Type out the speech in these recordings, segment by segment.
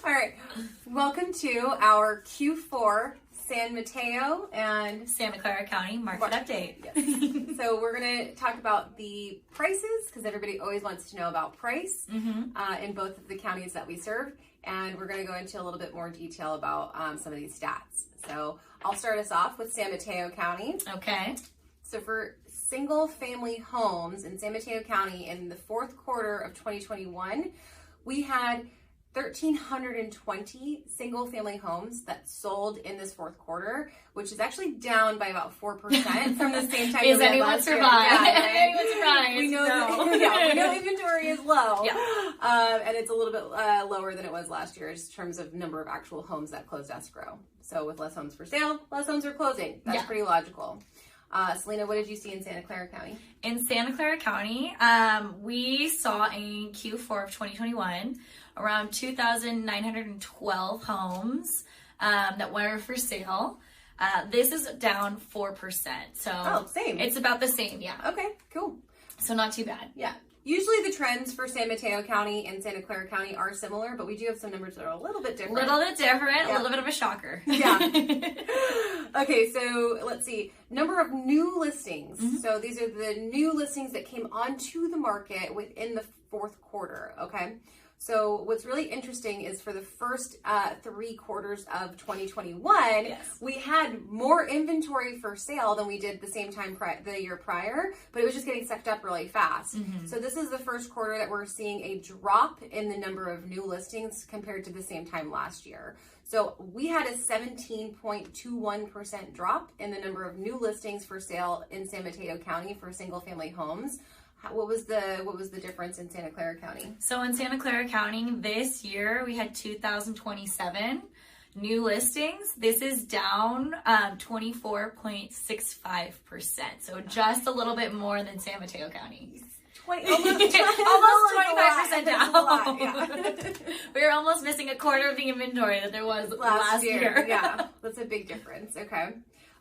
All right. Welcome to our Q4 San Mateo and Santa Clara County market update. Yes. So we're going to talk about the prices because everybody always wants to know about price in both of the counties that we serve. And we're going to go into a little bit more detail about some of these stats. So I'll start us off with San Mateo County. Okay. So for single family homes in San Mateo County in the fourth quarter of 2021, we had 1,320 single family homes that sold in this fourth quarter, which is actually down by about 4% from the same time. Is anyone surprised? Anyone surprised? We know, we know inventory is low, and it's a little bit lower than it was last year in terms of number of actual homes that closed escrow. So with less homes for sale, less homes are closing. That's pretty logical. Selena, what did you see in Santa Clara County? In Santa Clara County, we saw in Q4 of 2021 around 2,912 homes that were for sale. This is down 4%. So same. It's about the same, Okay, cool. So not too bad. Yeah. Usually the trends for San Mateo County and Santa Clara County are similar, but we do have some numbers that are a little bit different. A little bit of a shocker. Yeah. Okay, so let's see. Number of new listings. So these are the new listings that came onto the market within the fourth quarter, okay? So what's really interesting is for the first 3 quarters of 2021, we had more inventory for sale than we did the same time the year prior, but it was just getting sucked up really fast. So this is the first quarter that we're seeing a drop in the number of new listings compared to the same time last year. So we had a 17.21% drop in the number of new listings for sale in San Mateo County for single family homes. What was the difference in Santa Clara County? So in Santa Clara County this year, we had 2,027 new listings. This is down 24.65%. So just a little bit more than San Mateo County. Almost 25% down. We're almost missing a quarter of the inventory that there was last year. Yeah, that's a big difference. Okay.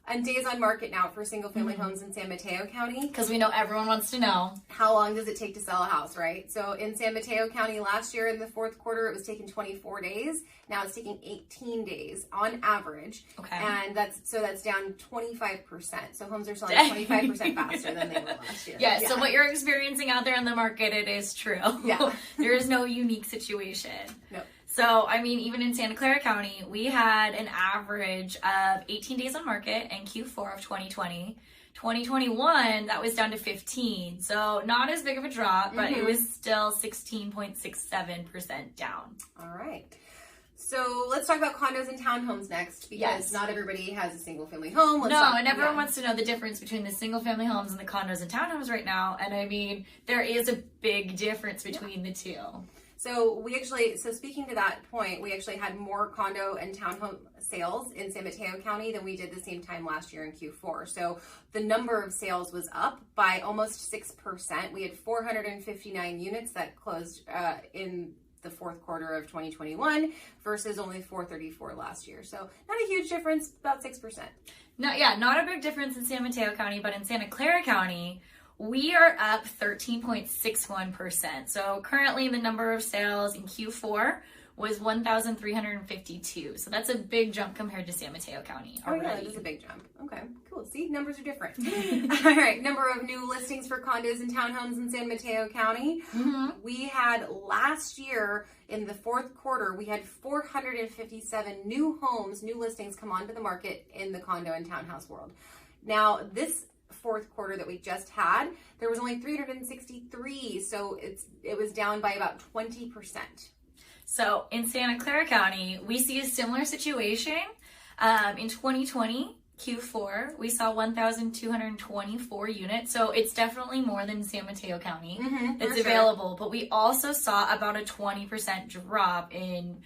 And days on market now for single family homes in San Mateo County. Because we know everyone wants to know. How long does it take to sell a house, right? So in San Mateo County last year in the fourth quarter, it was taking 24 days. Now it's taking 18 days on average. Okay. And that's down 25%. So homes are selling 25% faster than they were last year. Yeah, so what you're experiencing out there in the market, it is true. Yeah. There is no unique situation. No. So, I mean, even in Santa Clara County, we had an average of 18 days on market in Q4 of 2020. 2021, that was down to 15. So, not as big of a drop, but it was still 16.67% down. All right. So, let's talk about condos and townhomes next, because not everybody has a single family home. And everyone wants to know the difference between the single family homes and the condos and townhomes right now. And I mean, there is a big difference between the two. So speaking to that point, we actually had more condo and townhome sales in San Mateo County than we did the same time last year in Q4. So the number of sales was up by almost 6%. We had 459 units that closed in the fourth quarter of 2021 versus only 434 last year. So not a huge difference, about 6%. Not a big difference in San Mateo County, but in Santa Clara County, we are up 13.61%. So currently the number of sales in Q4 was 1,352. So that's a big jump compared to San Mateo County already. Oh yeah, that is a big jump. Okay, cool. See, numbers are different. All right, number of new listings for condos and townhomes in San Mateo County. We had last year in the fourth quarter, we had 457 new listings come onto the market in the condo and townhouse world. Now, this fourth quarter that we just had, there was only 363, so it was down by about 20%. So in Santa Clara County, we see a similar situation. In 2020 Q4, we saw 1,224 units, so it's definitely more than San Mateo County that's available. But we also saw about a 20% drop in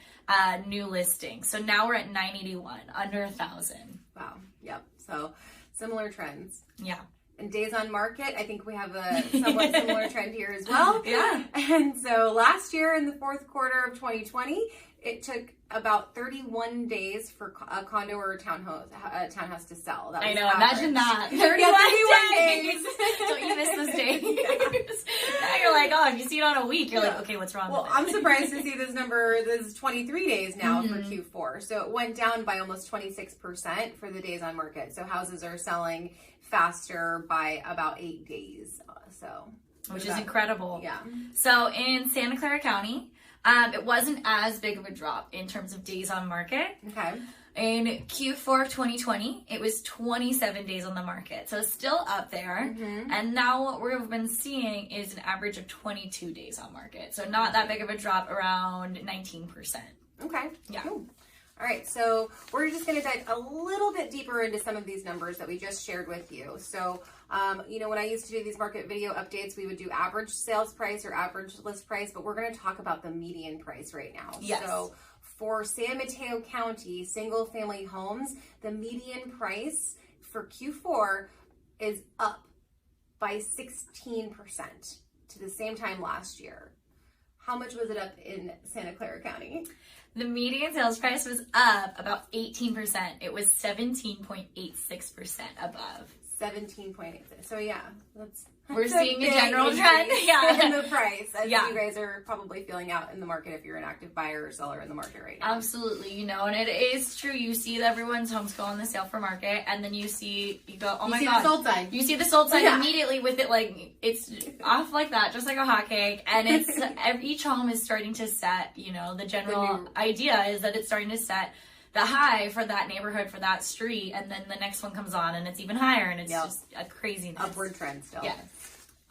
new listings. So now we're at 981, under 1,000. Wow. Yep. So similar trends. Yeah. And days on market, I think we have a somewhat similar trend here as well. Yeah. And so last year in the fourth quarter of 2020, it took about 31 days for a condo or a townhouse to sell. That was I know, average. imagine that. 31 days. Don't you miss those days? Now you're like, oh, if you see it on a week, you're like, okay, what's wrong with it? I'm surprised to see this number. This is 23 days now for Q4. So it went down by almost 26% for the days on market. So houses are selling faster by about 8 days. Which is incredible. Yeah. So in Santa Clara County, it wasn't as big of a drop in terms of days on market. Okay. In Q4 of 2020, it was 27 days on the market. So it's still up there. And now what we've been seeing is an average of 22 days on market. So not that big of a drop, around 19%. Okay. Yeah. Cool. All right, so we're just going to dive a little bit deeper into some of these numbers that we just shared with you. So, when I used to do these market video updates, we would do average sales price or average list price, but we're going to talk about the median price right now. Yes. So for San Mateo County single family homes, the median price for Q4 is up by 16% to the same time last year. How much was it up in Santa Clara County? The median sales price was up about 18%. It was 17.86% above. 17.8. So yeah, we're seeing a general trend. Yeah, in the price, as yeah. you guys are probably feeling out in the market if you're an active buyer or seller in the market right now. Absolutely, and it is true. You see that everyone's homes go on the sale for market, and then you go, oh my god, the sold sign. You see the sold sign immediately with it, like it's off like that, just like a hotcake. And it's each home is starting to set. The general idea is that it's starting to set the high for that neighborhood, for that street, and then the next one comes on and it's even higher, and it's just a craziness. Upward trend still. Yes.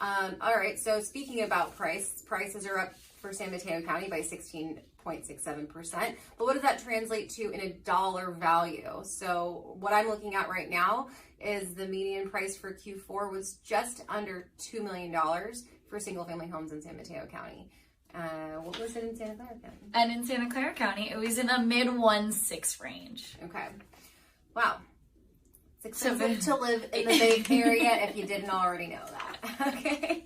All right, so speaking about prices are up for San Mateo County by 16.67%. But what does that translate to in a dollar value? So what I'm looking at right now is the median price for Q4 was just under $2 million for single family homes in San Mateo County. What was it in Santa Clara County? And in Santa Clara County, it was in a mid 1.6 range. Okay. Wow. It's expensive to live in the Bay Area if you didn't already know that. Okay.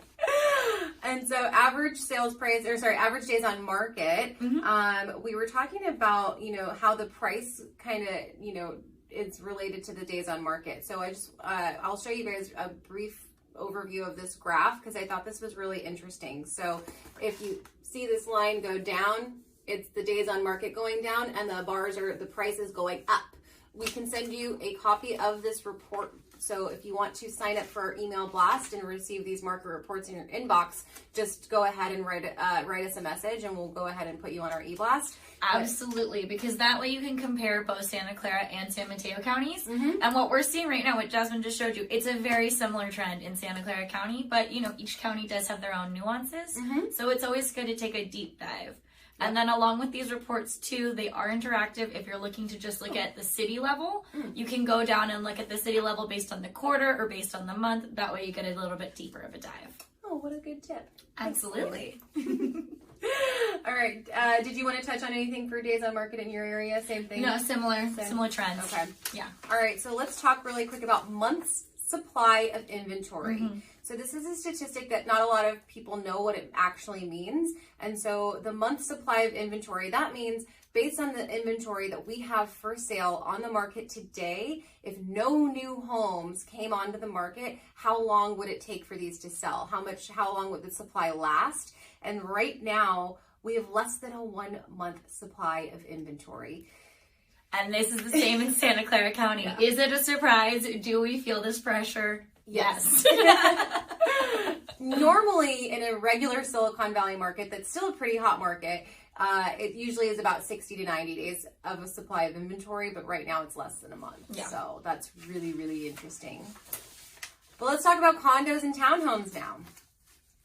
And so average average days on market. We were talking about, how the price kind of, is related to the days on market. So I'll show you guys a brief overview of this graph because I thought this was really interesting. So if you see this line go down, it's the days on market going down, and the bars are the prices going up. We can send you a copy of this report. So if you want to sign up for our email blast and receive these market reports in your inbox, just go ahead and write us a message, and we'll go ahead and put you on our e-blast. Absolutely, because that way you can compare both Santa Clara and San Mateo counties. And what we're seeing right now, what Jasmine just showed you, it's a very similar trend in Santa Clara County, but each county does have their own nuances. So it's always good to take a deep dive. And then along with these reports too, they are interactive. If you're looking to just look at the city level, you can go down and look at the city level based on the quarter or based on the month. That way you get a little bit deeper of a dive. Oh, what a good tip. Absolutely. All right. Did you want to touch on anything for days on market in your area? Same thing? No, similar trends. Okay. Yeah. All right. So let's talk really quick about months supply of inventory. So this is a statistic that not a lot of people know what it actually means. And so the month supply of inventory, that means based on the inventory that we have for sale on the market today, if no new homes came onto the market, how long would it take for these to sell? How long would the supply last? And right now, we have less than a 1 month supply of inventory. And this is the same in Santa Clara County. Yeah. Is it a surprise? Do we feel this pressure? Yes. Normally, in a regular Silicon Valley market, that's still a pretty hot market, it usually is about 60 to 90 days of a supply of inventory, but right now it's less than a month. Yeah. So that's really, really interesting. But let's talk about condos and townhomes now.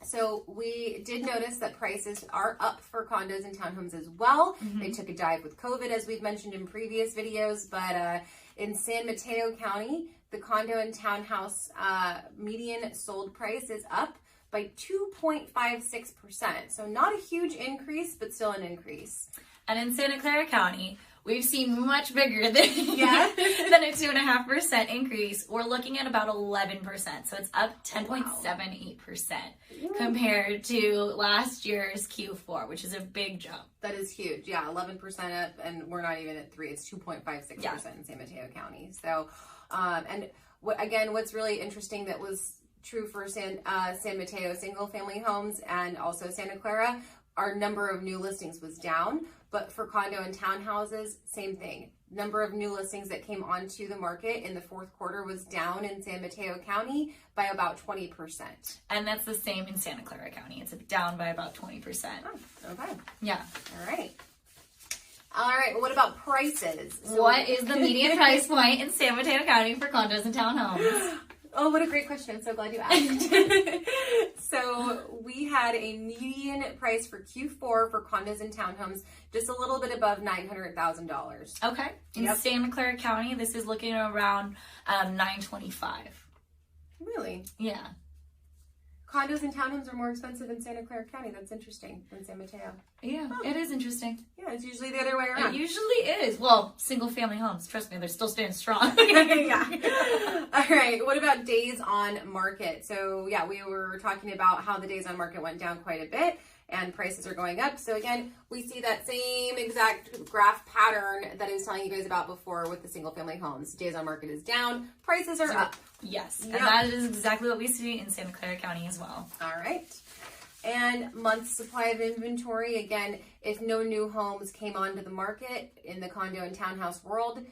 So we did notice that prices are up for condos and townhomes as well. They took a dive with COVID, as we've mentioned in previous videos, but in San Mateo County, the condo and townhouse median sold price is up by 2.56%. So not a huge increase, but still an increase. And in Santa Clara County, we've seen much bigger than, Yeah. than a 2.5% increase. We're looking at about 11%. So it's up 10.78% compared to last year's Q4, which is a big jump. That is huge. Yeah, 11% up, and we're not even at 3. It's 2.56% in San Mateo County. So, and what's really interesting that was true for San Mateo single family homes and also Santa Clara, our number of new listings was down, but for condo and townhouses, same thing. Number of new listings that came onto the market in the fourth quarter was down in San Mateo County by about 20%. And that's the same in Santa Clara County. It's down by about 20%. Oh, okay. Yeah. All right. All right. Well, what about prices? So, what is the median price point in San Mateo County for condos and townhomes? Oh, what a great question. I'm so glad you asked. So we had a median price for Q4 for condos and townhomes just a little bit above $900,000. Okay. In Santa Clara County, this is looking around $925,000. Really? Yeah. Condos and townhomes are more expensive in Santa Clara County. That's interesting than San Mateo. Yeah, it is interesting. Yeah, it's usually the other way around. It usually is. Well, single family homes, trust me, they're still staying strong. Yeah. All right. What about days on market? So yeah, we were talking about how the days on market went down quite a bit and prices are going up. So again, we see that same exact graph pattern that I was telling you guys about before with the single family homes. Days on market is down, prices are up. Yes, and that is exactly what we see in Santa Clara County as well. All right. And month's supply of inventory, again, if no new homes came onto the market in the condo and townhouse world,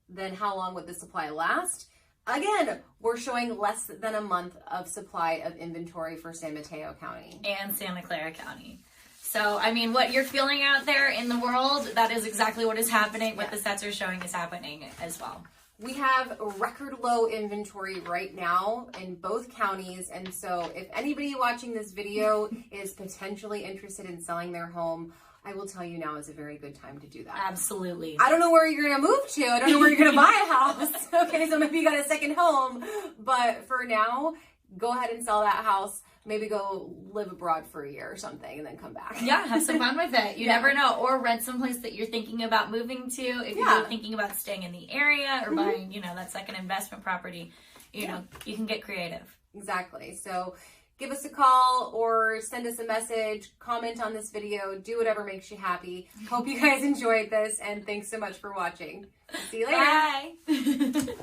then how long would the supply last? Again, we're showing less than a month of supply of inventory for San Mateo County. And Santa Clara County. So, I mean, what you're feeling out there in the world, that is exactly what is happening. What the stats are showing is happening as well. We have record low inventory right now in both counties. And so if anybody watching this video is potentially interested in selling their home, I will tell you now is a very good time to do that. Absolutely. I don't know where you're going to move to. I don't know where you're going to buy a house. Okay, so maybe you got a second home. But for now, go ahead and sell that house. Maybe go live abroad for a year or something and then come back. Yeah, have some fun with it. You never know. Or rent someplace that you're thinking about moving to. If you're thinking about staying in the area or buying, that second investment property, you know, you can get creative. Exactly. So give us a call or send us a message, comment on this video, do whatever makes you happy. Hope you guys enjoyed this and thanks so much for watching. See you later. Bye.